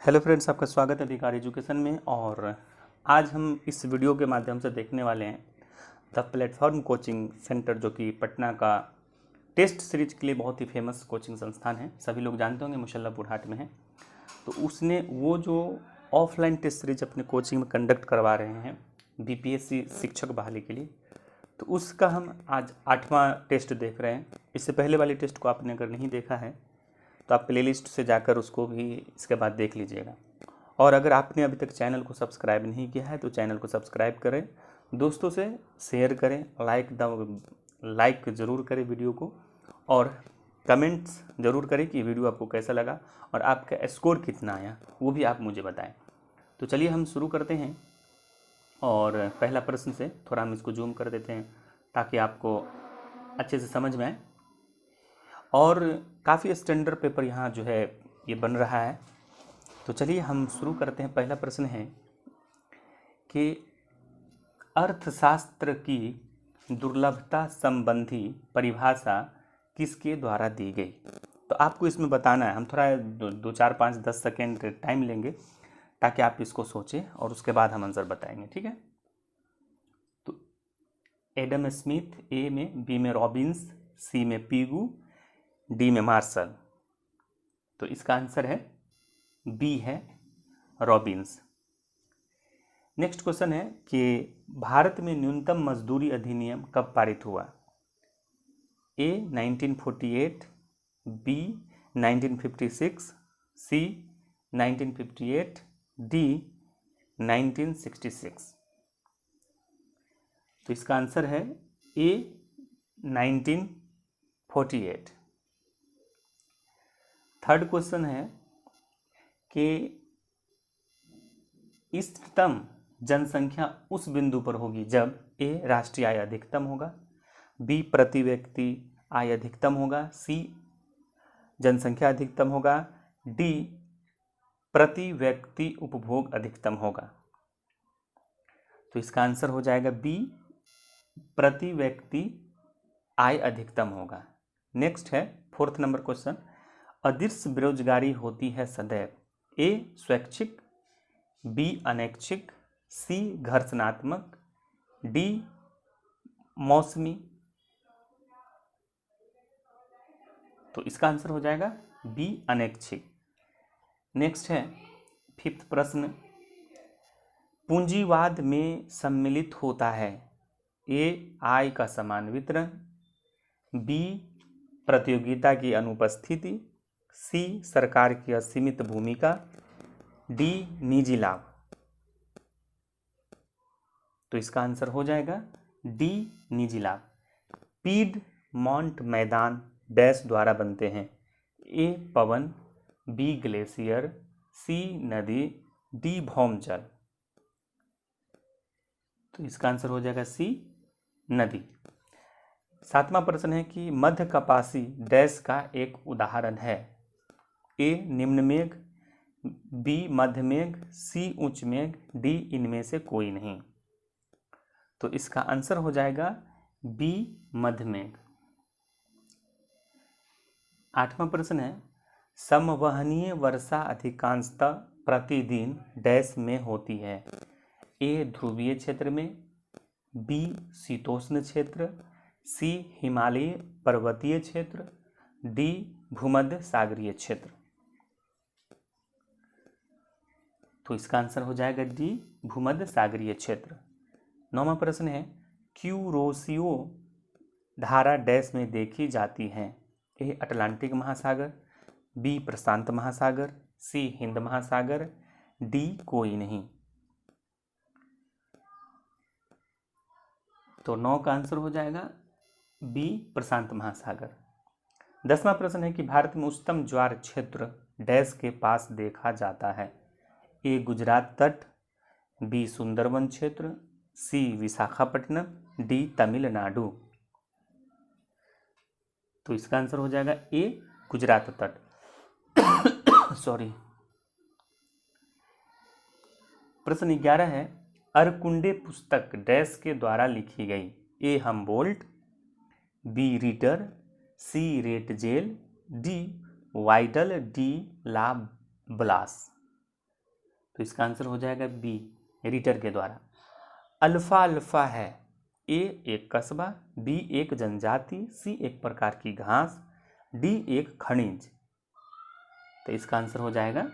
Hello friends, आपका स्वागत है अधिकार एजुकेशन में। और आज हम इस वीडियो के माध्यम से देखने वाले हैं द प्लेटफॉर्म कोचिंग सेंटर, जो कि पटना का टेस्ट सीरीज के लिए बहुत ही फेमस कोचिंग संस्थान है। सभी लोग जानते होंगे, मुशल्लापुर हाट में है। तो उसने वो जो ऑफलाइन टेस्ट सीरीज अपने कोचिंग में कंडक्ट करवा रहे हैं बीपीएससी शिक्षक बहाली के लिए, तो उसका हम आज 8वां टेस्ट देख रहे हैं। इससे पहले वाली टेस्ट को आपने अगर नहीं देखा है तो आप प्लेलिस्ट से जाकर उसको भी इसके बाद देख लीजिएगा। और अगर आपने अभी तक चैनल को सब्सक्राइब नहीं किया है तो चैनल को सब्सक्राइब करें, दोस्तों से शेयर करें, लाइक ज़रूर करें वीडियो को, और कमेंट्स ज़रूर करें कि वीडियो आपको कैसा लगा और आपका स्कोर कितना आया वो भी आप मुझे बताएं। तो चलिए हम शुरू करते हैं। और पहला प्रश्न से थोड़ा हम इसको जूम कर देते हैं ताकि आपको अच्छे से समझ में आए। और काफ़ी स्टैंडर्ड पेपर यहाँ जो है ये बन रहा है। तो चलिए हम शुरू करते हैं। पहला प्रश्न है कि अर्थशास्त्र की दुर्लभता संबंधी परिभाषा किसके द्वारा दी गई। तो आपको इसमें बताना है। हम थोड़ा 2, 4, 5, 10 सेकेंड टाइम लेंगे ताकि आप इसको सोचें और उसके बाद हम आंसर बताएंगे, ठीक है। तो एडम स्मिथ ए में, बी में रॉबिन्स, सी में पीगू, डी में मार्शल। तो इसका आंसर है बी है रॉबिन्स। नेक्स्ट क्वेश्चन है कि भारत में न्यूनतम मजदूरी अधिनियम कब पारित हुआ। ए 1948, बी 1956, सी 1958, डी 1966। तो इसका आंसर है ए 1948। थर्ड क्वेश्चन है कि इष्टतम जनसंख्या उस बिंदु पर होगी जब ए राष्ट्रीय आय अधिकतम होगा, बी प्रति व्यक्ति आय अधिकतम होगा, सी जनसंख्या अधिकतम होगा, डी प्रति व्यक्ति उपभोग अधिकतम होगा। तो इसका आंसर हो जाएगा बी, प्रति व्यक्ति आय अधिकतम होगा। नेक्स्ट है फोर्थ नंबर क्वेश्चन। अदृश्य बेरोजगारी होती है सदैव। ए स्वैच्छिक, बी अनैच्छिक, सी घर्षणात्मक, डी मौसमी। तो इसका आंसर हो जाएगा बी अनैच्छिक। नेक्स्ट है फिफ्थ प्रश्न। पूंजीवाद में सम्मिलित होता है ए आय का समान वितरण, बी प्रतियोगिता की अनुपस्थिति, सी सरकार की असीमित भूमिका, डी निजी लाभ। तो इसका आंसर हो जाएगा डी निजी लाभ। पीडमॉन्ट मैदान डैश द्वारा बनते हैं। ए पवन, बी ग्लेशियर, सी नदी, डी भौमजल। तो इसका आंसर हो जाएगा सी नदी। सातवां प्रश्न है कि मध्य कपासी डैश का एक उदाहरण है। ए निम्न मेघ, बी मध्य मेघ, सी उच्च मेघ, डी इनमें से कोई नहीं। तो इसका आंसर हो जाएगा बी मध्य मेघ। आठवां प्रश्न है समवहनीय वर्षा अधिकांशतः प्रतिदिन डैश में होती है। ए ध्रुवीय क्षेत्र में, बी शीतोष्ण क्षेत्र, सी हिमालयी पर्वतीय क्षेत्र, डी भूमध्य सागरीय क्षेत्र। तो इसका आंसर हो जाएगा डी भूमध्य सागरीय क्षेत्र। नौवां प्रश्न है क्यूरोसियो धारा डैश में देखी जाती है। ए अटलांटिक महासागर, बी प्रशांत महासागर, सी हिंद महासागर, डी कोई नहीं। तो 9 का आंसर हो जाएगा बी प्रशांत महासागर। 10वां प्रश्न है कि भारत में उच्चतम ज्वार क्षेत्र डैश के पास देखा जाता है। ए गुजरात तट, बी सुंदरवन क्षेत्र, सी विशाखापट्टनम, डी तमिलनाडु। तो इसका आंसर हो जाएगा ए गुजरात तट। सॉरी। प्रश्न 11 है अरकुंडे पुस्तक डैश के द्वारा लिखी गई। ए हमबोल्ट, बी रीटर, सी रेटजेल, डी वाइडल, डी ला ब्लास। तो इसका आंसर हो जाएगा बी, रीटर के द्वारा। अल्फा अल्फा है, ए एक कस्बा, बी एक जनजाति, सी एक प्रकार की घास, डी एक खनिज। तो इसका आंसर हो जाएगा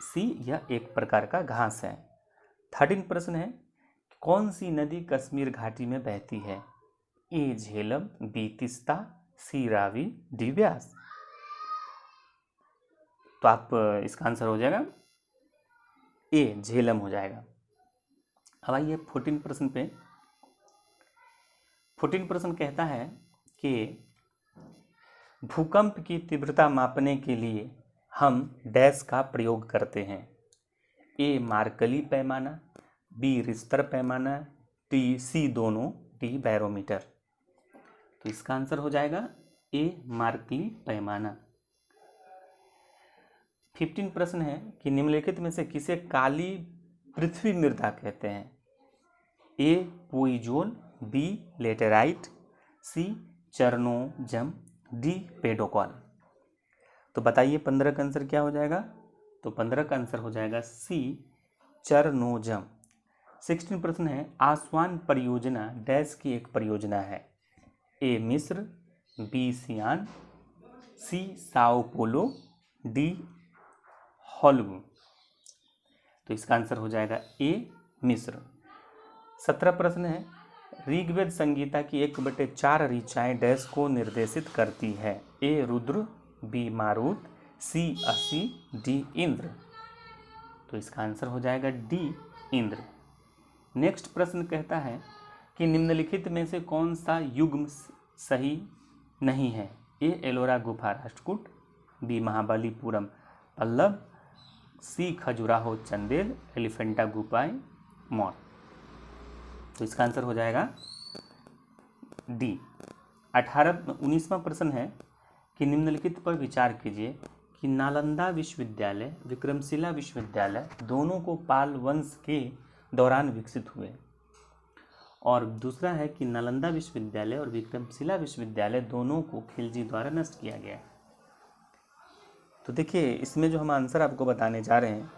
सी, यह एक प्रकार का घास है। 13 प्रश्न है, कौन सी नदी कश्मीर घाटी में बहती है? ए झेलम, बी तीस्ता, सी रावी, डी व्यास। तो आप इसका आंसर हो जाएगा ए झेलम हो जाएगा। अब आइए 14 प्रश्न पे। 14 प्रश्न कहता है कि भूकंप की तीव्रता मापने के लिए हम डैश का प्रयोग करते हैं। ए मार्कली पैमाना, बी रिश्तर पैमाना, सी दोनों, डी बैरोमीटर। तो इसका आंसर हो जाएगा ए मार्कली पैमाना। 15 प्रश्न है कि निम्नलिखित में से किसे काली पृथ्वी मृदा कहते हैं? ए पोइजोल, बी लेटेराइट, सी चरनोजम, डी पेडोकॉल। तो बताइए 15 का आंसर क्या हो जाएगा? तो 15 का आंसर हो जाएगा सी चरनोजम। 16 प्रश्न है, आसवान परियोजना डैश की एक परियोजना है। ए मिस्र, बी सियान, सी साओ पोलो, डी हॉलवू। तो इसका आंसर हो जाएगा ए मिस्र। 17 प्रश्न है, ऋग्वेद संगीता की 1/4 ऋचाएं डैश को निर्देशित करती है। ए रुद्र, बी मारुत, सी असी, डी इंद्र। तो इसका आंसर हो जाएगा डी इंद्र। नेक्स्ट प्रश्न कहता है कि निम्नलिखित में से कौन सा युग्म सही नहीं है? ए एलोरा गुफा राष्ट्रकूट, बी महाबलीपुरम पल्लव, सी खजुराहो चंदेल, एलिफेंटा गुफाएं मौर। तो इसका आंसर हो जाएगा डी। 19वां प्रश्न है कि निम्नलिखित पर विचार कीजिए कि नालंदा विश्वविद्यालय, विक्रमशिला विश्वविद्यालय दोनों को पाल वंश के दौरान विकसित हुए। और दूसरा है कि नालंदा विश्वविद्यालय और विक्रमशिला विश्वविद्यालय दोनों को खिलजी द्वारा नष्ट किया गया। तो देखिए इसमें जो हम आंसर आपको बताने जा रहे हैं,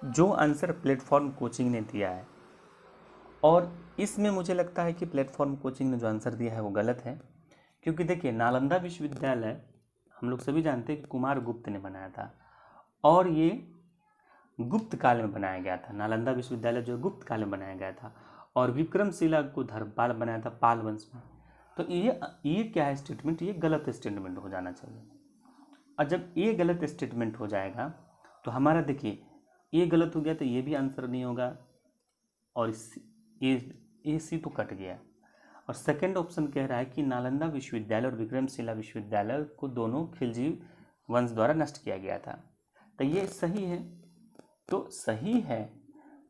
जो आंसर प्लेटफॉर्म कोचिंग ने दिया है, और इसमें मुझे लगता है कि प्लेटफॉर्म कोचिंग ने जो आंसर दिया है वो गलत है। क्योंकि देखिए नालंदा विश्वविद्यालय हम लोग सभी जानते हैं कि कुमार गुप्त ने बनाया था, और ये गुप्त काल में बनाया गया था। नालंदा विश्वविद्यालय जो गुप्त काल में बनाया गया था, और विक्रमशिला को धर्मपाल बनाया था पाल वंश में। तो ये क्या है स्टेटमेंट? ये गलत स्टेटमेंट हो जाना चाहिए। और जब ये गलत स्टेटमेंट हो जाएगा तो हमारा देखिए ये गलत हो गया तो ये भी आंसर नहीं होगा, और ये सी तो कट गया। और सेकंड ऑप्शन कह रहा है कि नालंदा विश्वविद्यालय और विक्रमशिला विश्वविद्यालय को दोनों खिलजी वंश द्वारा नष्ट किया गया था। तो ये सही है, तो सही है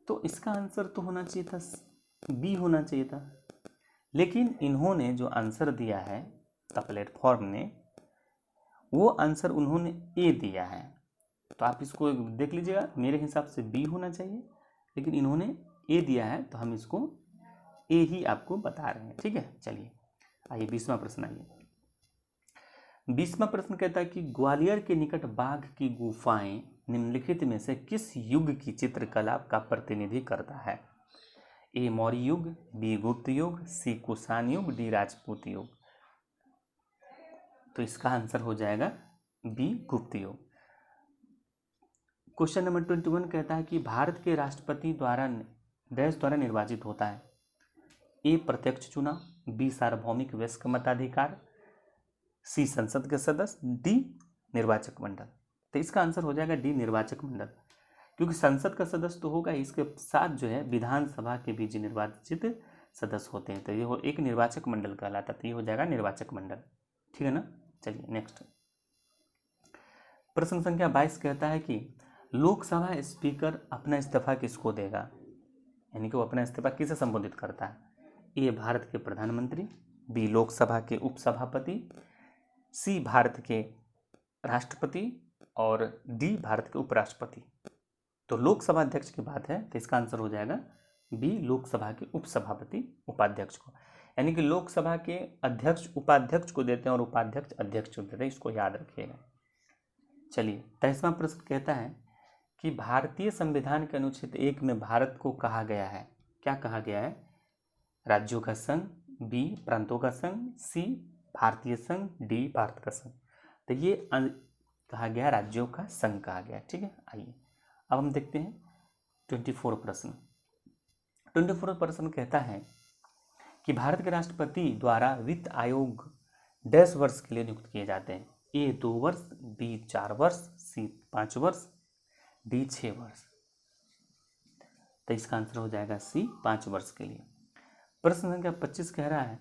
तो इसका आंसर तो होना चाहिए था बी होना चाहिए था। लेकिन इन्होंने जो आंसर दिया है द प्लेटफॉर्म ने, वो आंसर उन्होंने ए दिया है। तो आप इसको देख लीजिएगा, मेरे हिसाब से बी होना चाहिए, लेकिन इन्होंने ए दिया है तो हम इसको ए ही आपको बता रहे हैं। ठीक है, चलिए आइए 20वां प्रश्न। आइए 20वां प्रश्न कहता है कि ग्वालियर के निकट बाघ की गुफाएं निम्नलिखित में से किस युग की चित्रकला का प्रतिनिधि करता है? ए मौर्य युग, बी गुप्त युग, सी कुषाण युग, डी राजपूत युग। तो इसका आंसर हो जाएगा बी गुप्त युग। क्वेश्चन नंबर 21 कहता है कि भारत के राष्ट्रपति द्वारा देश द्वारा निर्वाचित होता है। ए प्रत्यक्ष चुनाव, बी सार्वभौमिक वयस्क मताधिकार, सी संसद के सदस्य, डी निर्वाचक मंडल। तो इसका आंसर हो जाएगा डी निर्वाचक मंडल, क्योंकि संसद का सदस्य तो होगा, इसके साथ जो है विधानसभा के भी निर्वाचित सदस्य होते हैं, तो ये एक निर्वाचक मंडल कहलाता है। तो ये हो जाएगा निर्वाचक मंडल। ठीक है ना, चलिए नेक्स्ट प्रश्न संख्या 22 कहता है कि लोकसभा स्पीकर अपना इस्तीफा किसको देगा? यानी कि वो अपना इस्तीफा किसे संबोधित करता है? ए भारत के प्रधानमंत्री, बी लोकसभा के उपसभापति, सी भारत के राष्ट्रपति, और डी भारत के उपराष्ट्रपति। तो लोकसभा अध्यक्ष की बात है तो इसका आंसर हो जाएगा बी लोकसभा के उपसभापति उपाध्यक्ष को। यानी कि लोकसभा के अध्यक्ष उपाध्यक्ष को देते हैं और उपाध्यक्ष अध्यक्ष को देते हैं, इसको याद रखिएगा। चलिए 23वां प्रश्न कहता है कि भारतीय संविधान के अनुच्छेद 1 में भारत को कहा गया है, क्या कहा गया है? राज्यों का संघ, बी प्रांतों का संघ, सी भारतीय संघ, डी भारत का संघ। तो ये कहा गया राज्यों का संघ कहा गया। ठीक है, आइए अब हम देखते हैं 24 प्रश्न। 24 प्रश्न कहता है कि भारत के राष्ट्रपति द्वारा वित्त आयोग 10 वर्ष के लिए नियुक्त किए जाते हैं। ए 2 वर्ष, बी 4 वर्ष, सी 5 वर्ष, डी 6 वर्ष। तो इसका आंसर हो जाएगा सी 5 वर्ष के लिए। प्रश्न संख्या 25 कह रहा है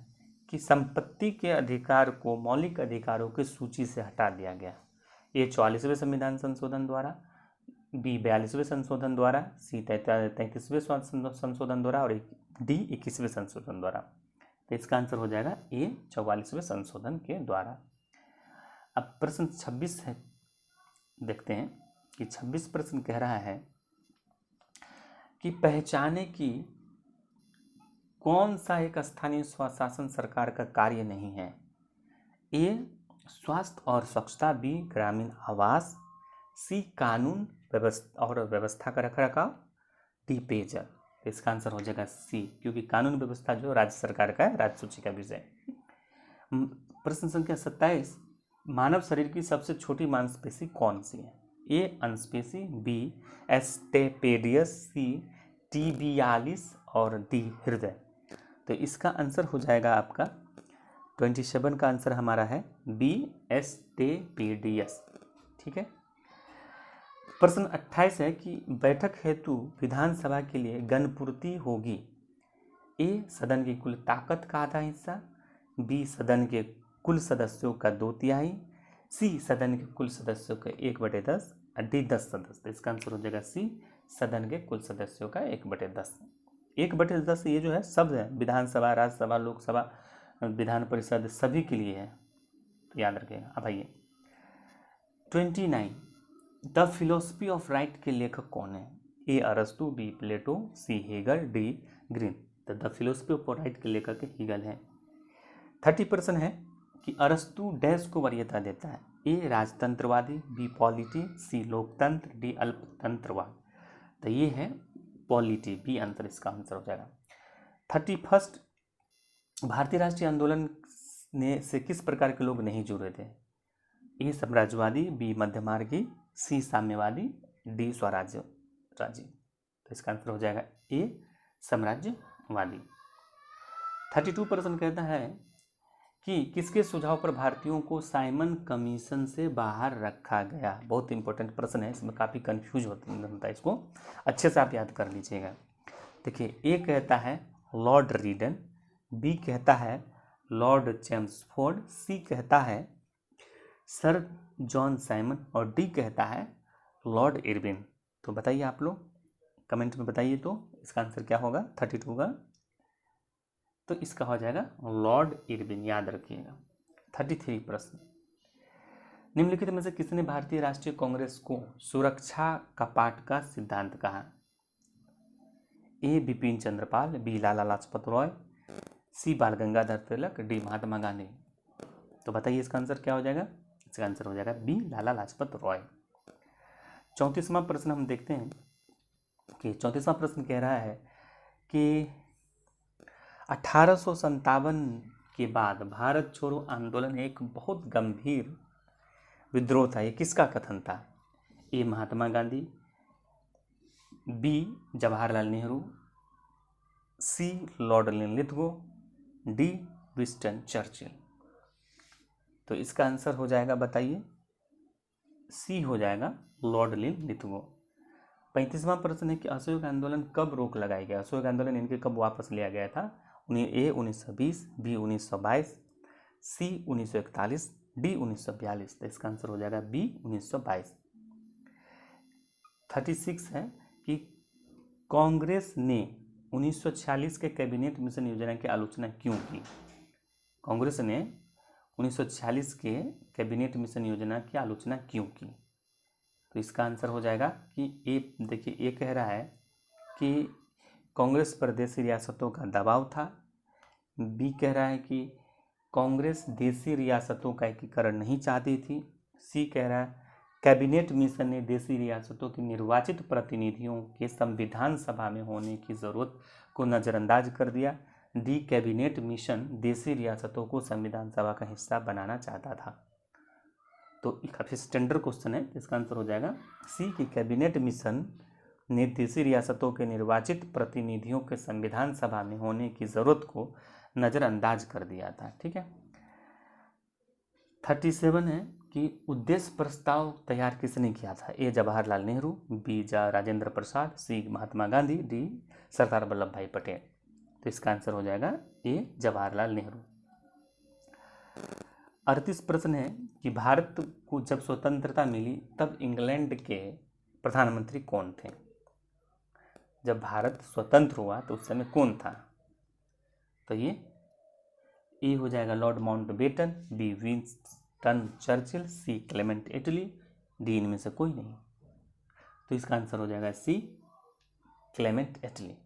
कि संपत्ति के अधिकार को मौलिक अधिकारों की सूची से हटा दिया गया। ए 44वें संविधान संशोधन द्वारा, बी 42वें संशोधन द्वारा, सी 33वें संशोधन द्वारा और डी 21वें संशोधन द्वारा। तो इसका आंसर हो जाएगा ए 44वें संशोधन के द्वारा। अब प्रश्न 26 है, देखते हैं कि 26 प्रश्न कह रहा है कि पहचाने कि कौन सा एक स्थानीय स्वशासन सरकार का कार्य नहीं है। ए स्वास्थ्य और स्वच्छता, बी ग्रामीण आवास, सी कानून और व्यवस्था का रखरखाव, डी पेयजल। इसका आंसर हो जाएगा सी, क्योंकि कानून व्यवस्था जो राज्य सरकार का है, राज्य सूची का विषय। प्रश्न संख्या 27, मानव शरीर की सबसे छोटी मांसपेशी कौन सी है? ए अंशपेशी, बी एस्टेपेडियस, सी टिबियालिस और डी हृदय। तो इसका आंसर हो जाएगा आपका 27 का आंसर हमारा है बी एस्टेपेडियस। ठीक है। प्रश्न 28 है कि बैठक हेतु विधानसभा के लिए गणपूर्ति होगी। ए सदन की कुल ताकत का आधा हिस्सा, बी सदन के कुल सदस्यों का 2/3, सी सदन के कुल सदस्यों का 1/10 और डी 10 सदस्य। तो इसका आंसर हो जाएगा सी सदन के कुल सदस्यों का 1/10। 1/10 ये जो है शब्द है विधानसभा, राज्यसभा, लोकसभा, विधान परिषद सभी के लिए है, तो याद रखिएगा। अब आइए 29, द फिलोसफी ऑफ राइट के लेखक कौन है? ए अरस्तु, बी प्लेटो, सी हेगल, डी ग्रीन। तो द फिलोसफी ऑफ राइट के लेखक हेगल है। 30% है कि अरस्तु डैश को वरीयता देता है। ए राजतंत्रवादी, बी पॉलिटी, सी लोकतंत्र, डी अल्पतंत्रवाद। तो ये है पॉलिटी, बी आंसर इसका आंसर हो जाएगा। 31, भारतीय राष्ट्रीय आंदोलन से किस प्रकार के लोग नहीं जुड़े थे? ए साम्राज्यवादी, बी मध्यमार्गी, सी साम्यवादी, डी स्वराज्यवादी। तो इसका आंसर हो जाएगा ए साम्राज्यवादी। 32% कहता है कि किसके सुझाव पर भारतीयों को साइमन कमीशन से बाहर रखा गया? बहुत इंपॉर्टेंट प्रश्न है, इसमें काफ़ी कंफ्यूज होता है, इसको अच्छे से आप याद कर लीजिएगा। देखिए, ए कहता है लॉर्ड रीडन, बी कहता है लॉर्ड चेम्सफोर्ड, सी कहता है सर जॉन साइमन और डी कहता है लॉर्ड इरविन। तो बताइए आप लोग कमेंट में बताइए, तो इसका आंसर क्या होगा 32 का? तो इसका हो जाएगा लॉर्ड इरविन, याद रखिएगा। 33 प्रश्न, निम्नलिखित में से किसने भारतीय राष्ट्रीय कांग्रेस को सुरक्षा कपाट का सिद्धांत कहा? ए बिपिन चंद्रपाल, बी लाला लाजपत राय, सी बाल गंगाधर तिलक, डी महात्मा गांधी। तो बताइए इसका आंसर क्या हो जाएगा? इसका आंसर हो जाएगा बी लाला लाजपत राय। 34वां प्रश्न हम देखते हैं कि 34वां प्रश्न कह रहा है कि 1857 के बाद भारत छोड़ो आंदोलन एक बहुत गंभीर विद्रोह था, ये किसका कथन था? A Mahatma Gandhi, B Jawaharlal Nehru, C Lord Linlithgow, D Winston Churchill. तो इसका आंसर हो जाएगा, बताइए, सी हो जाएगा लॉर्ड लिनलिथगो। 35वां प्रश्न है कि असहयोग आंदोलन कब रोक लगाई गया? असहयोग आंदोलन इनके कब वापस लिया गया था? ए 1920, बी 1922, सी 1941, डी 1942। तो इसका आंसर हो जाएगा बी 1922। 36 है कि कांग्रेस ने 1946 के कैबिनेट मिशन योजना की आलोचना क्यों की? कांग्रेस ने 1946 के कैबिनेट मिशन योजना की आलोचना क्यों की? तो इसका आंसर हो जाएगा कि ए, देखिए, ये कह रहा है कि कांग्रेस पर देशी रियासतों का दबाव था, बी कह रहा है कि कांग्रेस देशी रियासतों का एकीकरण नहीं चाहती थी, सी कह रहा है कैबिनेट मिशन ने देशी रियासतों के निर्वाचित प्रतिनिधियों के संविधान सभा में होने की जरूरत को नज़रअंदाज कर दिया। डी, कैबिनेट मिशन देशी रियासतों को संविधान सभा का हिस्सा बनाना चाहता था। तो काफ़ी स्टैंडर्ड क्वेश्चन है, इसका आंसर हो जाएगा सी की कैबिनेट मिशन ने देशी रियासतों के निर्वाचित प्रतिनिधियों के संविधान सभा में होने की जरूरत को नज़रअंदाज कर दिया था। ठीक है। 37 है कि उद्देश्य प्रस्ताव तैयार किसने किया था? ए, जवाहरलाल नेहरू, बी, राजेंद्र प्रसाद, सी, महात्मा गांधी, डी, सरदार वल्लभ भाई पटेल। तो इसका आंसर हो जाएगा ए, जवाहरलाल नेहरू। 38 प्रश्न है कि भारत को जब स्वतंत्रता मिली तब इंग्लैंड के प्रधानमंत्री कौन थे? जब भारत स्वतंत्र हुआ तो उस समय कौन था? तो ये ए हो जाएगा Lord Mountbatten, B, Winston Churchill, C, Clement Attlee, D, इनमें से कोई नहीं। तो इसका आंसर हो जाएगा सी, क्लेमेंट एटली।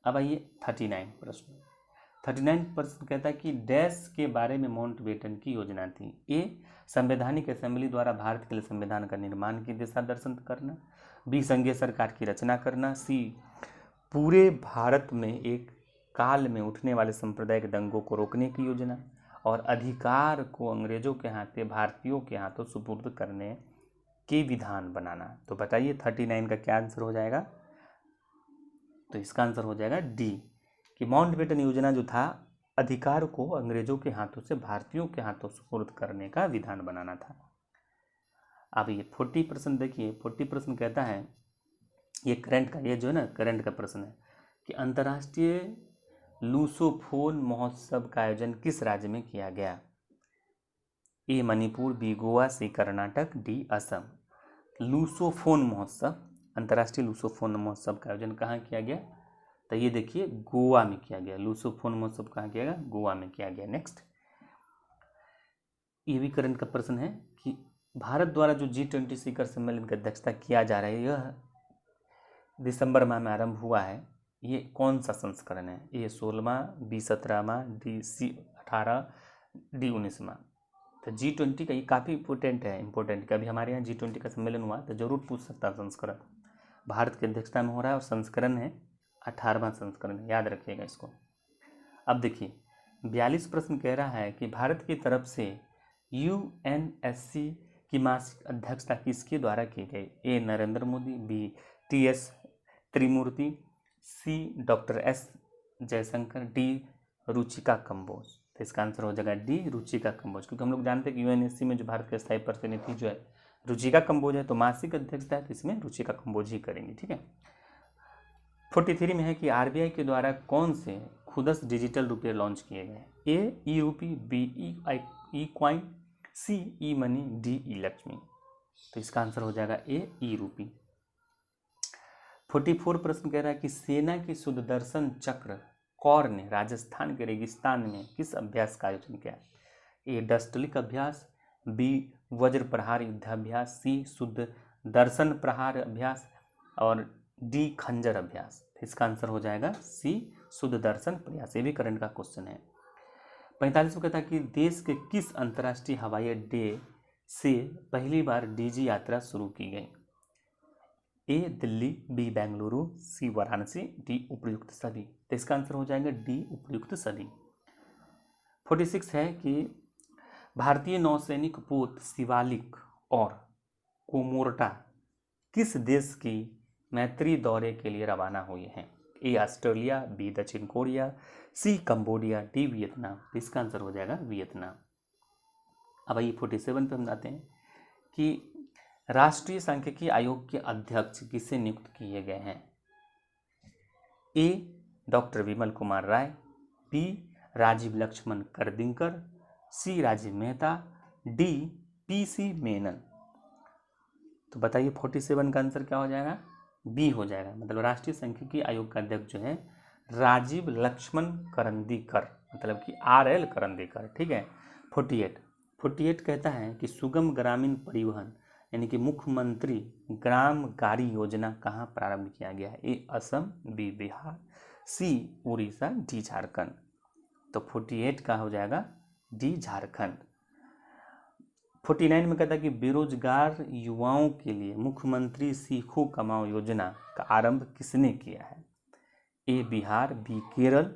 अब आइए 39 प्रश्न कहता है कि डैश के बारे में माउंटबेटन की योजना थी। ए, संवैधानिक असेंबली द्वारा भारत के लिए संविधान का निर्माण की दिशा दर्शन करना, बी, संघीय सरकार की रचना करना, सी, पूरे भारत में एक काल में उठने वाले सांप्रदायिक दंगों को रोकने की योजना, और अधिकार को अंग्रेजों के हाथे भारतीयों के हाथों सुपुर्द करने के विधान बनाना। तो बताइए 39 का क्या आंसर हो जाएगा? तो इसका आंसर हो जाएगा डी कि माउंटबेटन योजना जो था अधिकार को अंग्रेजों के हाथों से भारतीयों के हाथों सुपुर्द करने का विधान बनाना था। अब ये 40 प्रश्न देखिए, 40 प्रश्न कहता है, ये करंट का, ये जो है ना करंट का प्रश्न है कि अंतर्राष्ट्रीय लूसोफोन महोत्सव का आयोजन किस राज्य में किया गया? ए, मणिपुर, बी, गोवा, सी, कर्नाटक, डी, असम। लूसोफोन महोत्सव, अंतर्राष्ट्रीय लूसोफोन महोत्सव का आयोजन कहाँ किया गया? तो ये देखिए गोवा में किया गया। लूसोफोन महोत्सव कहाँ किया गया? गोवा में किया गया। नेक्स्ट, ये भी करंट का प्रश्न है कि भारत द्वारा जो G20 शिखर सम्मेलन की अध्यक्षता किया जा रहा है, यह दिसंबर माह में आरंभ हुआ है। ये कौन सा संस्करण है? ए, 16वां, बी, 17वां, डी, सी, 18, डी, 19वां। तो G20 का ये काफ़ी इम्पोर्टेंट है। कभी हमारे यहाँ G20 का सम्मेलन हुआ तो जरूर पूछ सकता है संस्करण। भारत की अध्यक्षता में हो रहा है और संस्करण है 18वां संस्करण है, याद रखिएगा इसको। अब देखिए 42 प्रश्न कह रहा है कि भारत की तरफ से UNSC की मासिक अध्यक्षता किसके द्वारा की गई? A, Narendra Modi, B, TS Tirumurti, C, doctor S Jaishankar, D, Ruchika Kamboj. तो इसका आंसर हो जाएगा डी, रुचिका कंबोज, क्योंकि हम लोग जानते हैं कि UNSC में जो भारत के स्थायी प्रतिनिधि जो है रुचिका कंबोज है, तो मासिक अध्यक्षता है तो इसमें रुचिका कंबोज ही करेंगे। ठीक है। 43 में है कि RBI के द्वारा कौन से खुदस डिजिटल रुपये लॉन्च किए गए? ए, ई रूपी, बी, ई क्वाइन, सी, ई मनी, डी, ई लक्ष्मी। तो इसका आंसर हो जाएगा ए, ई रूपी। 44 प्रश्न कह रहा है कि सेना की सुदर्शन चक्र कौर ने राजस्थान के रेगिस्तान में किस अभ्यास का आयोजन किया? ए, डस्टलिक अभ्यास, बी, वज्र प्रहार युद्धाभ्यास, सी, शुद्ध दर्शन प्रहार अभ्यास, और डी, खंजर अभ्यास। इसका आंसर हो जाएगा सी, शुद्ध दर्शन प्रयास। ये भी करंट का क्वेश्चन है। 45 में कहता है कि देश के किस अंतर्राष्ट्रीय हवाई अड्डे से पहली बार DG यात्रा शुरू की गई? ए, दिल्ली, बी, बेंगलुरु, सी, वाराणसी, डी, उपर्युक्त सभी। तो इसका आंसर हो जाएगा डी, उपर्युक्त सभी। 46 है कि भारतीय नौसैनिक पोत शिवालिक और कोमोर्टा किस देश की मैत्री दौरे के लिए रवाना हुए हैं? ए, ऑस्ट्रेलिया, बी, दक्षिण कोरिया, सी, कंबोडिया, डी, वियतनाम। इसका आंसर हो जाएगा वियतनाम। अब आइए 47 पे हम आते हैं कि राष्ट्रीय सांख्यिकी आयोग के अध्यक्ष किसे नियुक्त किए गए हैं? ए, डॉक्टर विमल कुमार राय, बी, राजीव लक्ष्मण करदिंकर, सी, राजीव मेहता, डी, PC मेनन। तो बताइए 47 का आंसर क्या हो जाएगा? बी हो जाएगा। मतलब राष्ट्रीय सांख्यिकी आयोग का अध्यक्ष जो है राजीव लक्ष्मण करंदीकर, मतलब कि RL करंदीकर। ठीक है। 48 कहता है कि सुगम ग्रामीण परिवहन यानी कि मुख्यमंत्री ग्राम गाड़ी योजना कहाँ प्रारंभ किया गया है? ए, असम, बी, बिहार, सी, उड़ीसा, डी, झारखंड। तो 48 का हो जाएगा डी, झारखंड। 49 में कहता है कि बेरोजगार युवाओं के लिए मुख्यमंत्री सीखो कमाओ योजना का आरंभ किसने किया है? ए बिहार, बी केरल,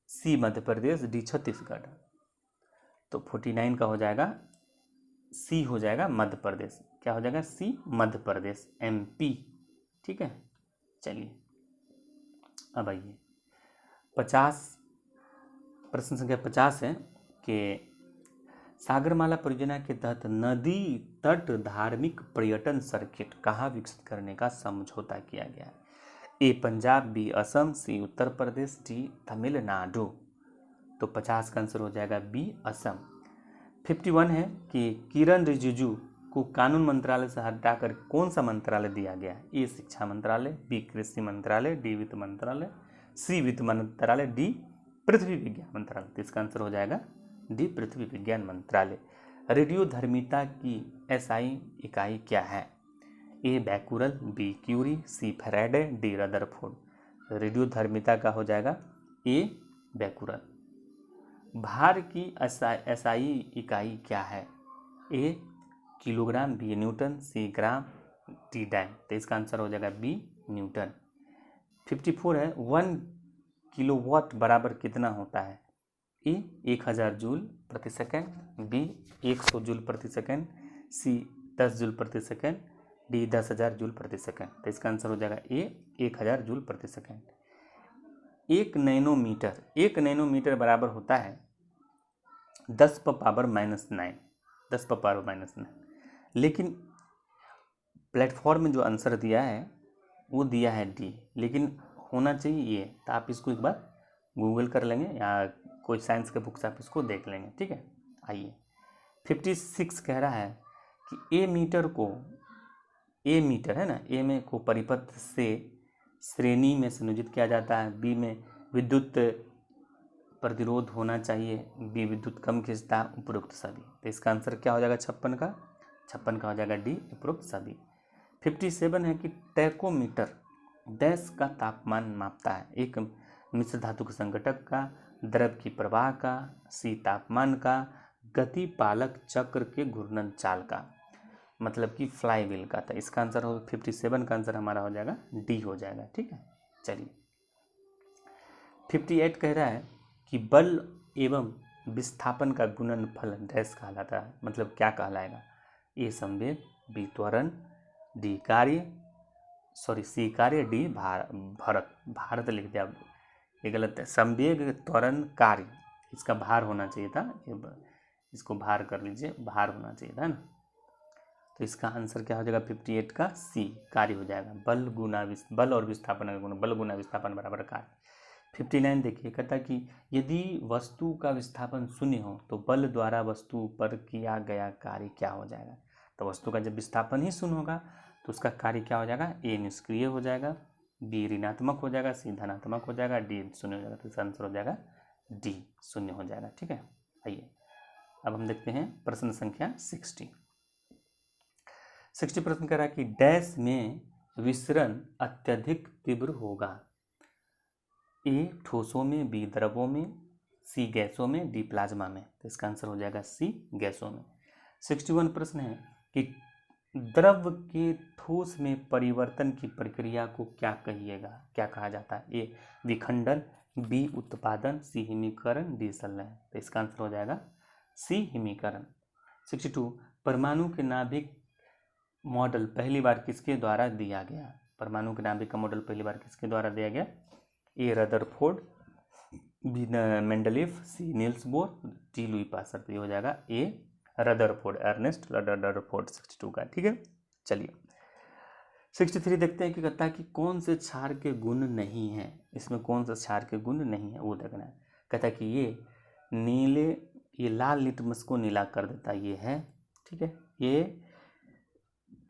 सी मध्य प्रदेश, डी छत्तीसगढ़। तो 49 का हो जाएगा सी, हो जाएगा मध्य प्रदेश। क्या हो जाएगा? सी मध्य प्रदेश, MP। ठीक है, चलिए अब आइए 50, प्रश्न संख्या 50 है कि सागरमाला परियोजना के तहत नदी तट धार्मिक पर्यटन सर्किट कहाँ विकसित करने का समझौता किया गया है? ए पंजाब, बी असम, सी उत्तर प्रदेश, डी तमिलनाडु। तो 50 का आंसर हो जाएगा बी असम। 51 है कि किरण रिजिजू को कानून मंत्रालय से हटाकर कौन सा मंत्रालय दिया गया है? ए शिक्षा मंत्रालय, बी कृषि मंत्रालय, डी वित्त मंत्रालय, सी वित्त मंत्रालय, डी पृथ्वी विज्ञान मंत्रालय। तो इसका आंसर हो जाएगा डी पृथ्वी विज्ञान मंत्रालय। रेडियोधर्मिता की SI इकाई क्या है? ए बैकुरल, बी क्यूरी, सी फैराडे, डी रदरफोर्ड। रेडियोधर्मिता का हो जाएगा ए बैकुरल। भार की SI इकाई क्या है? ए किलोग्राम, बी न्यूटन, सी ग्राम, डी डाइन। तो इसका आंसर हो जाएगा बी न्यूटन। 54 है 1 किलोवाट बराबर कितना होता है? ए 1000 जूल प्रति सेकेंड, बी 100 जूल प्रति सेकेंड, सी 10 जूल प्रति सेकेंड, डी 10,000 जूल प्रति सेकेंड। तो इसका आंसर हो जाएगा ए 1000 जूल प्रति सेकेंड। 1 नैनोमीटर बराबर होता है 10 पर पावर -9, 10 पर पावर -9। लेकिन प्लेटफॉर्म में जो आंसर दिया है वो दिया है डी, लेकिन होना चाहिए ये। तो आप इसको एक बार गूगल कर लेंगे या कोई साइंस के बुक से आप इसको देख लेंगे। ठीक है, आइए 56 कह रहा है कि ए मीटर है ना, ए में को परिपथ से श्रेणी में संयोजित किया जाता है, बी में विद्युत प्रतिरोध होना चाहिए, बी विद्युत कम खींचता, उपरोक्त सभी। तो इसका आंसर क्या हो जाएगा? 56 का हो जाएगा डी, उपरोक्त सभी। 57 है कि टैकोमीटर डैश का तापमान मापता है? एक मिश्र धातु के संघटक का, द्रव की प्रवाह का, सी तापमान का, गति पालक चक्र के घूर्णन चाल का, मतलब कि फ्लाईव्हील का। था इसका आंसर हो 57 का आंसर हमारा हो जाएगा डी हो जाएगा। ठीक है, चलिए 58 कह रहा है कि बल एवं विस्थापन का गुणनफल डैश कहलाता है, मतलब क्या कहलाएगा? ए संवेग, बी त्वरण, डी कार्य, सी कार्य, डी भारत लिख दिया, ये गलत है। संवेग, त्वरण, कार्य, इसका भार होना चाहिए था, इसको भार कर लीजिए, भार होना चाहिए था ना। तो इसका आंसर क्या हो जाएगा? 58 का सी, कार्य हो जाएगा। बल और विस्थापन का गुण, बल गुना विस्थापन बराबर कार्य। 59 देखिए, कहता कि यदि वस्तु का विस्थापन 0 हो तो बल द्वारा वस्तु पर किया गया कार्य क्या हो जाएगा? तो वस्तु का जब विस्थापन ही 0 होगा तो उसका कार्य क्या हो जाएगा? ए निष्क्रिय हो जाएगा, बी ऋणात्मक हो जाएगा, सी धनात्मक हो जाएगा, डी 0 हो जाएगा। तो इसका आंसर हो जाएगा डी 0 हो जाएगा। ठीक है, आइए अब हम देखते हैं प्रश्न संख्या 60 प्रश्न कह रहा है कि डैश में विसरण अत्यधिक तीव्र होगा? ए ठोसों में, बी द्रवों में, सी गैसों में, डी प्लाज्मा में। तो इसका आंसर हो जाएगा सी गैसों में। 61 प्रश्न है कि द्रव के ठोस में परिवर्तन की प्रक्रिया को क्या कहा जाता है? ए विखंडन, बी उत्पादन, सी हिमीकरण, डी संलयन। तो इसका आंसर हो जाएगा सी हिमीकरण। 62 परमाणु के नाभिक मॉडल पहली बार किसके द्वारा दिया गया? परमाणु के नाभिक का मॉडल पहली बार किसके द्वारा दिया गया? A Rutherford, B Mendeleev, C Niels Bohr, D Louis Pasteur. तो ये हो जाएगा ए रदरफोर्ड, अर्नेस्ट रदरफोर्ड 62 का। ठीक है, चलिए 63 देखते हैं कि कहता है कि कौन से क्षार के गुण नहीं है? इसमें कौन से क्षार के गुण नहीं है वो देखना है। कहता है कि ये लाल लिटमस को नीला कर देता है, ये है। ठीक है, ये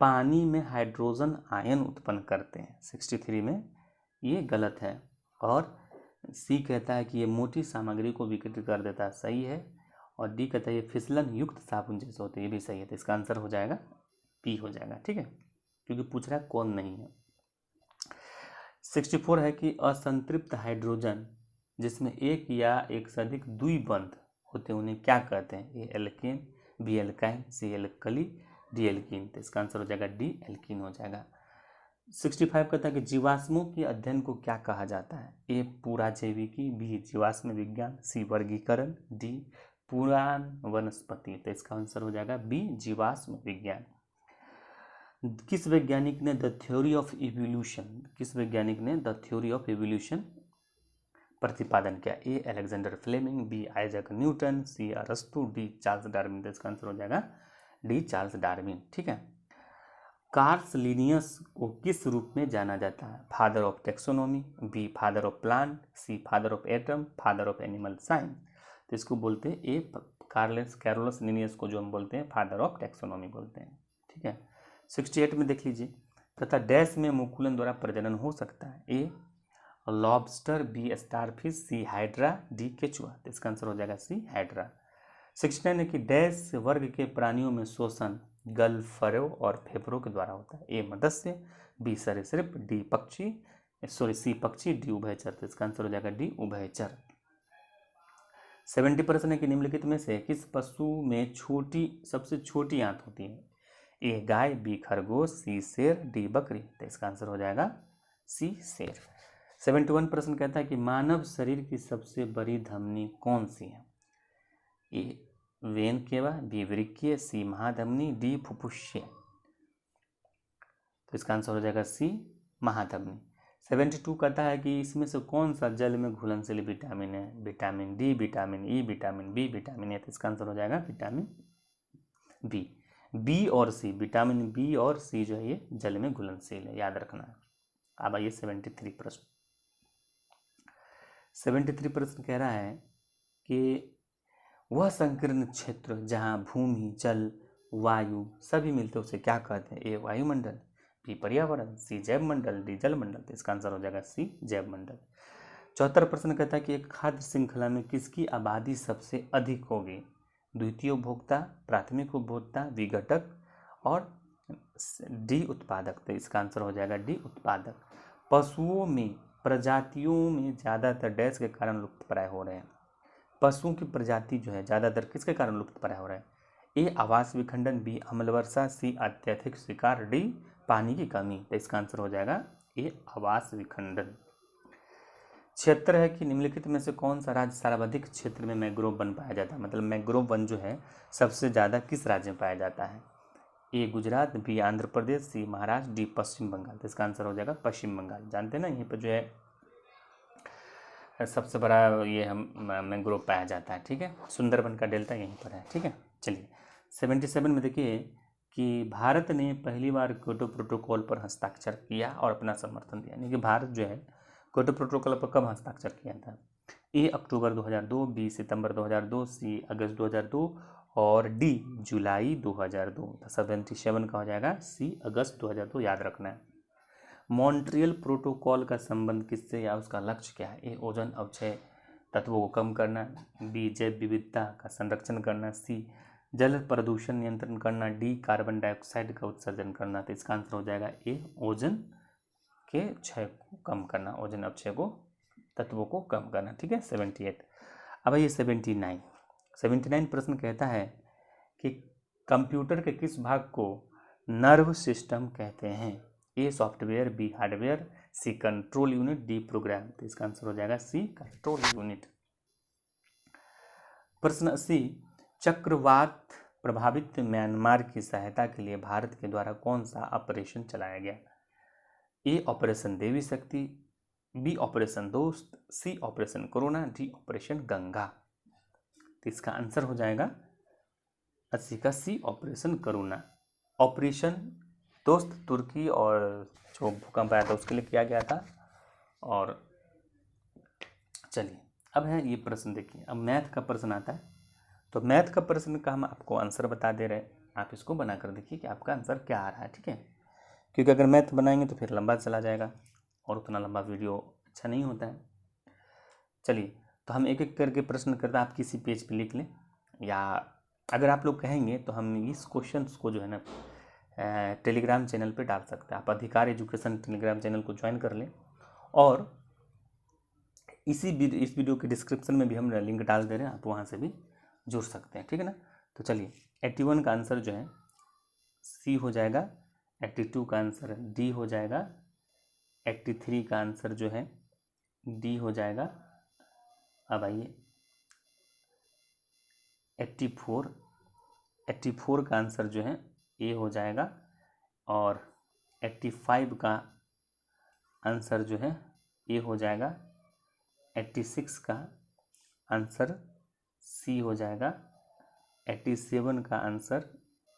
पानी में हाइड्रोजन आयन उत्पन्न करते हैं, 63 में ये गलत है। और सी कहता है कि ये मोटी सामग्री को विकृत कर देता है, सही है। और डी कहता है ये फिसलन युक्त साबुन जैसे होते हैं, ये भी सही है। तो इसका आंसर हो जाएगा पी हो जाएगा। ठीक है, क्योंकि पूछ रहा है कौन नहीं है। 64 है कि असंतृप्त हाइड्रोजन जिसमें एक या एक से अधिक द्विबंध होते हैं उन्हें क्या कहते हैं? ए एल्केन, बी एल्काइन, सी एल्कली, डी एल्कीन। तो इसका आंसर हो जाएगा डी एल्कीन हो जाएगा। 65 कहता है कि जीवाश्मों के अध्ययन को क्या कहा जाता है? ए पूरा जैविकी, बी जीवाश्म विज्ञान, सी वर्गीकरण, डी पुराण वनस्पति। तो इसका आंसर हो जाएगा बी जीवाश्म विज्ञान। किस वैज्ञानिक ने द थ्योरी ऑफ इवोल्यूशन प्रतिपादन किया? A Alexander Fleming, B Isaac Newton, C अरस्तु, डी चार्ल्स डार्विन। तो इसका आंसर हो जाएगा डी चार्ल्स डार्विन। ठीक है। कार्ल्स लिनियस को किस रूप में जाना जाता है? Father of taxonomy, B father of plant, C father of atom, father of animal science. तो इसको बोलते हैं ए कैरोलस लिनियस को जो हम बोलते हैं फादर ऑफ टेक्सोनॉमी बोलते हैं। ठीक है। 68 में देख लीजिए, तथा डैश में मुकुलन द्वारा प्रजनन हो सकता है? ए लॉबस्टर, बी स्टारफिश, सी हाइड्रा, डी केचुआ। तो इसका आंसर हो जाएगा सी हाइड्रा। 69 है कि डैश वर्ग के प्राणियों में शोषण गल, फरो और फेफड़ों के द्वारा होता है? ए मत्स्य, बी सरीसृप, सी पक्षी, डी उभयचर। तो इसका आंसर हो जाएगा डी उभयचर। 70% है कि निम्नलिखित में से किस पशु में सबसे छोटी आंत होती है? ए गाय, बी खरगोश, सी शेर, डी बकरी। तो इसका आंसर हो जाएगा सी शेर। 71% कहता है कि मानव शरीर की सबसे बड़ी धमनी कौन सी है? ए वेन केवा, बी वृक्कीय, सी महाधमनी, डी फुफ्फुसीय। तो इसका आंसर हो जाएगा सी महाधमनी। 72 कहता है कि इसमें से कौन सा जल में घुलनशील विटामिन है? Vitamin D, vitamin E, vitamin B, vitamin A. तो इसका आंसर हो जाएगा विटामिन बी और सी। विटामिन बी और सी जो है ये जल में घुलनशील है, याद रखना है। अब आइए 73 प्रश्न। 73 प्रश्न कह रहा है कि वह संकीर्ण क्षेत्र जहाँ भूमि, जल, वायु सभी मिलते उसे क्या कहते हैं? ए वायुमंडल, बी पर्यावरण, सी जैव मंडल, डी जल मंडल। तो इसका आंसर हो जाएगा सी जैव मंडल। 74 प्रश्न कहता है कि एक खाद्य श्रृंखला में किसकी आबादी सबसे अधिक होगी? द्वितीय उपभोक्ता, प्राथमिक उपभोक्ता, विघटक और डी उत्पादक। तो इसका आंसर हो जाएगा डी उत्पादक। पशुओं में प्रजातियों में ज़्यादातर डैश के कारण लुप्तप्राय हो रहे हैं? पशुओं की प्रजाति जो है ज़्यादातर किसके कारण लुप्तप्राय हो रहे हैं? ए आवास विखंडन, बी अम्ल वर्षा, सी अत्यधिक शिकार, डी पानी की कमी। तो इसका आंसर हो जाएगा ए आवास विखंडन। 76 है कि निम्नलिखित में से कौन सा राज्य सर्वाधिक क्षेत्र में मैंग्रोव वन पाया जाता है? मतलब मैंग्रोव वन जो है सबसे ज़्यादा किस राज्य में पाया जाता है? ए गुजरात, बी आंध्र प्रदेश, सी महाराष्ट्र, डी पश्चिम बंगाल। तो इसका आंसर हो जाएगा पश्चिम बंगाल। जानते हैं ना, यहीं पर जो है सबसे बड़ा ये हम मैंग्रोव पाया जाता है। ठीक है। सुंदरबन का डेल्टा यहीं पर है। ठीक है। चलिए 77 में देखिए कि भारत ने पहली बार क्योटो प्रोटोकॉल पर हस्ताक्षर किया और अपना समर्थन दिया। यानी कि भारत जो है क्योटो प्रोटोकॉल पर कब हस्ताक्षर किया था? ए अक्टूबर 2002, बी सितंबर 2002, सी अगस्त 2002 और डी जुलाई 2002। 77 का हो जाएगा सी अगस्त 2002, याद रखना है। मॉन्ट्रियल प्रोटोकॉल का संबंध किससे या उसका लक्ष्य क्या है? ए ओजोन अपक्षय तत्वों को कम करना, बी जैव विविधता का संरक्षण करना, सी जल प्रदूषण नियंत्रण करना, डी कार्बन डाइऑक्साइड का उत्सर्जन करना। तो इसका आंसर हो जाएगा ए ओजोन के क्षय को कम करना, ओजोन अपक्षय को तत्वों को कम करना। ठीक है। 78। अब ये 79 प्रश्न कहता है कि कंप्यूटर के किस भाग को नर्व सिस्टम कहते हैं? A software, B hardware, C control unit, D program. तो इसका आंसर हो जाएगा सी कंट्रोल यूनिट। प्रश्न 80, चक्रवात प्रभावित म्यांमार की सहायता के लिए भारत के द्वारा कौन सा ऑपरेशन चलाया गया? ए ऑपरेशन देवी शक्ति, B operation Dost, C operation Corona, D operation Ganga. तो इसका आंसर हो जाएगा 80 का सी ऑपरेशन करुणा। ऑपरेशन दोस्त तुर्की और जो भूकंप आया था उसके लिए किया गया था। और चलिए अब है ये प्रश्न देखिए, अब मैथ का प्रश्न आता है। तो मैथ का प्रश्न का हम आपको आंसर बता दे रहे हैं, आप इसको बनाकर देखिए कि आपका आंसर क्या आ रहा है। ठीक है, क्योंकि अगर मैथ बनाएंगे तो फिर लंबा चला जाएगा और उतना लंबा वीडियो अच्छा नहीं होता है। चलिए तो हम एक एक करके प्रश्न करते हैं, आप किसी पेज पे लिख लें, या अगर आप लोग कहेंगे तो हम इस क्वेश्चंस को जो है ना टेलीग्राम चैनल पे डाल सकते हैं। आप अधिकार एजुकेशन टेलीग्राम चैनल को ज्वाइन कर लें, और इस वीडियो के डिस्क्रिप्शन में भी हम लिंक डाल दे रहे हैं, आप वहाँ से भी जुड़ सकते हैं। ठीक है ना। तो चलिए 81 का आंसर जो है सी हो जाएगा, 82 का आंसर डी हो जाएगा, 83 का आंसर जो है डी हो जाएगा। अब आइए 84 का आंसर जो है ए हो जाएगा, और 85 का आंसर जो है ए हो जाएगा, 86 का आंसर सी हो जाएगा, 87 का आंसर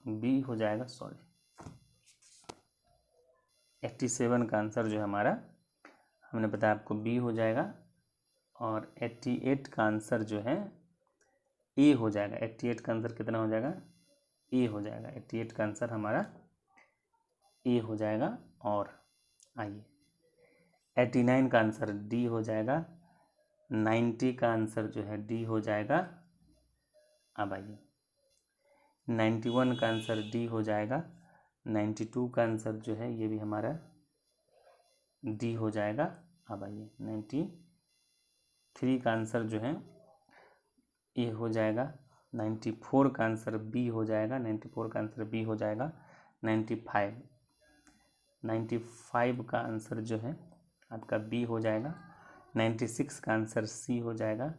बी हो जाएगा, 87 का आंसर जो है हमारा हमने बताया आपको बी हो जाएगा, और 88 का आंसर जो है ए हो जाएगा। 88 का आंसर कितना हो जाएगा, ए हो जाएगा। 88 का आंसर हमारा ए हो जाएगा। और आइए 89 का आंसर डी हो जाएगा, 90 का आंसर जो है डी हो जाएगा। अब आइए 91 का आंसर डी हो जाएगा, 92 का आंसर जो है ये भी हमारा डी हो जाएगा। अब आइए 93 का आंसर जो है ए हो जाएगा, 94 का आंसर बी हो जाएगा, 94 का आंसर बी हो जाएगा। 95 का आंसर जो है आपका बी हो जाएगा, 96 का आंसर सी हो जाएगा,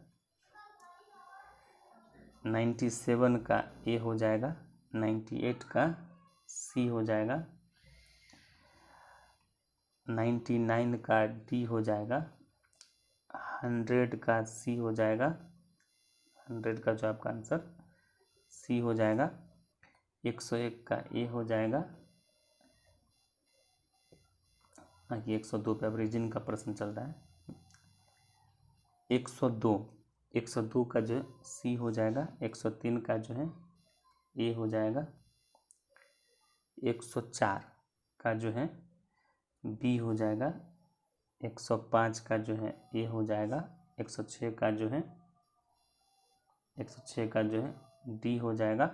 97 का ए हो जाएगा, 98 का सी हो जाएगा, 99 का डी हो जाएगा, 100 का सी हो जाएगा, 100 का जो आपका आंसर सी हो जाएगा, 101 का ए हो जाएगा। ये 102 पे अब रीजन का प्रश्न चल रहा है। 102 का जो है सी हो जाएगा, 103 का जो है ए हो जाएगा, 104 का जो है बी हो जाएगा, 105 का जो है ए हो जाएगा, 106 का जो है डी हो जाएगा,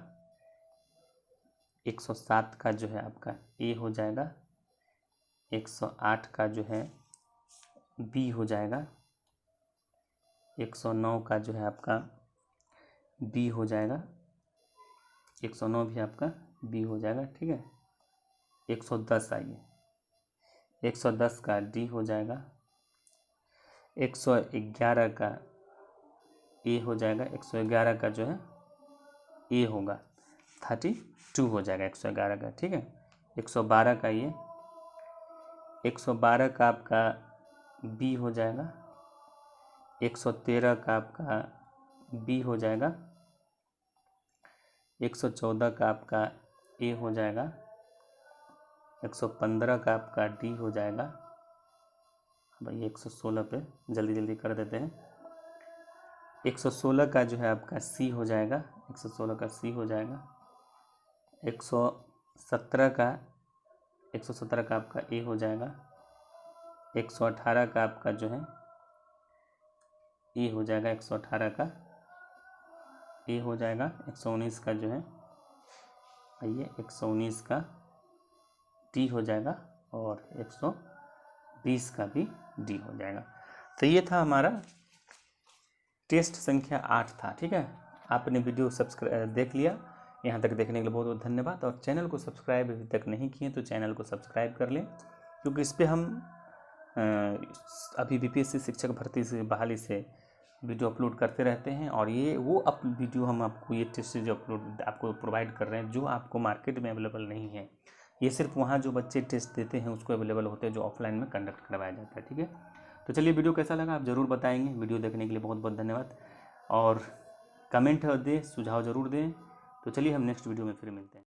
107 का जो है आपका ए हो जाएगा, 108 का जो है बी हो जाएगा, 109 का जो है आपका बी हो जाएगा, 109 भी आपका बी हो जाएगा। ठीक है। 110 आइए 110 का डी हो जाएगा, 111 का ए हो जाएगा, 111 का जो है ए होगा, 32 हो जाएगा 111 का। ठीक है। 112 का ये 112 का आपका बी हो जाएगा, 113 का आपका बी हो जाएगा, 114 का आपका ए हो जाएगा, 115 का आपका डी हो जाएगा। भाई 116 पे जल्दी कर देते हैं। 116 का जो है आपका सी हो जाएगा, 116 का सी हो जाएगा। 117 का आपका ए हो जाएगा, 118 का आपका जो है ए हो जाएगा, 118 का ए हो जाएगा। 119 का जो है आइए 119 का डी हो जाएगा, और 120 का भी डी हो जाएगा। तो ये था हमारा टेस्ट संख्या 8 था। ठीक है। आपने वीडियो देख लिया, यहाँ तक देखने के लिए बहुत बहुत धन्यवाद। और चैनल को सब्सक्राइब अभी तक नहीं किए तो चैनल को सब्सक्राइब कर लें, क्योंकि इस पर हम अभी बीपीएससी शिक्षक भर्ती से बहाली से वीडियो अपलोड करते रहते हैं। और ये वो वीडियो हम आपको ये टेस्ट सीरीज अपलोड आपको प्रोवाइड कर रहे हैं जो आपको मार्केट में अवेलेबल नहीं है। ये सिर्फ वहाँ जो बच्चे टेस्ट देते हैं उसको अवेलेबल होते हैं, जो ऑफलाइन में कंडक्ट करवाया जाता है। ठीक है। तो चलिए वीडियो कैसा लगा आप ज़रूर बताएंगे। वीडियो देखने के लिए बहुत बहुत धन्यवाद, और कमेंट दें, सुझाव ज़रूर दें। तो चलिए हम नेक्स्ट वीडियो में फिर मिलते हैं।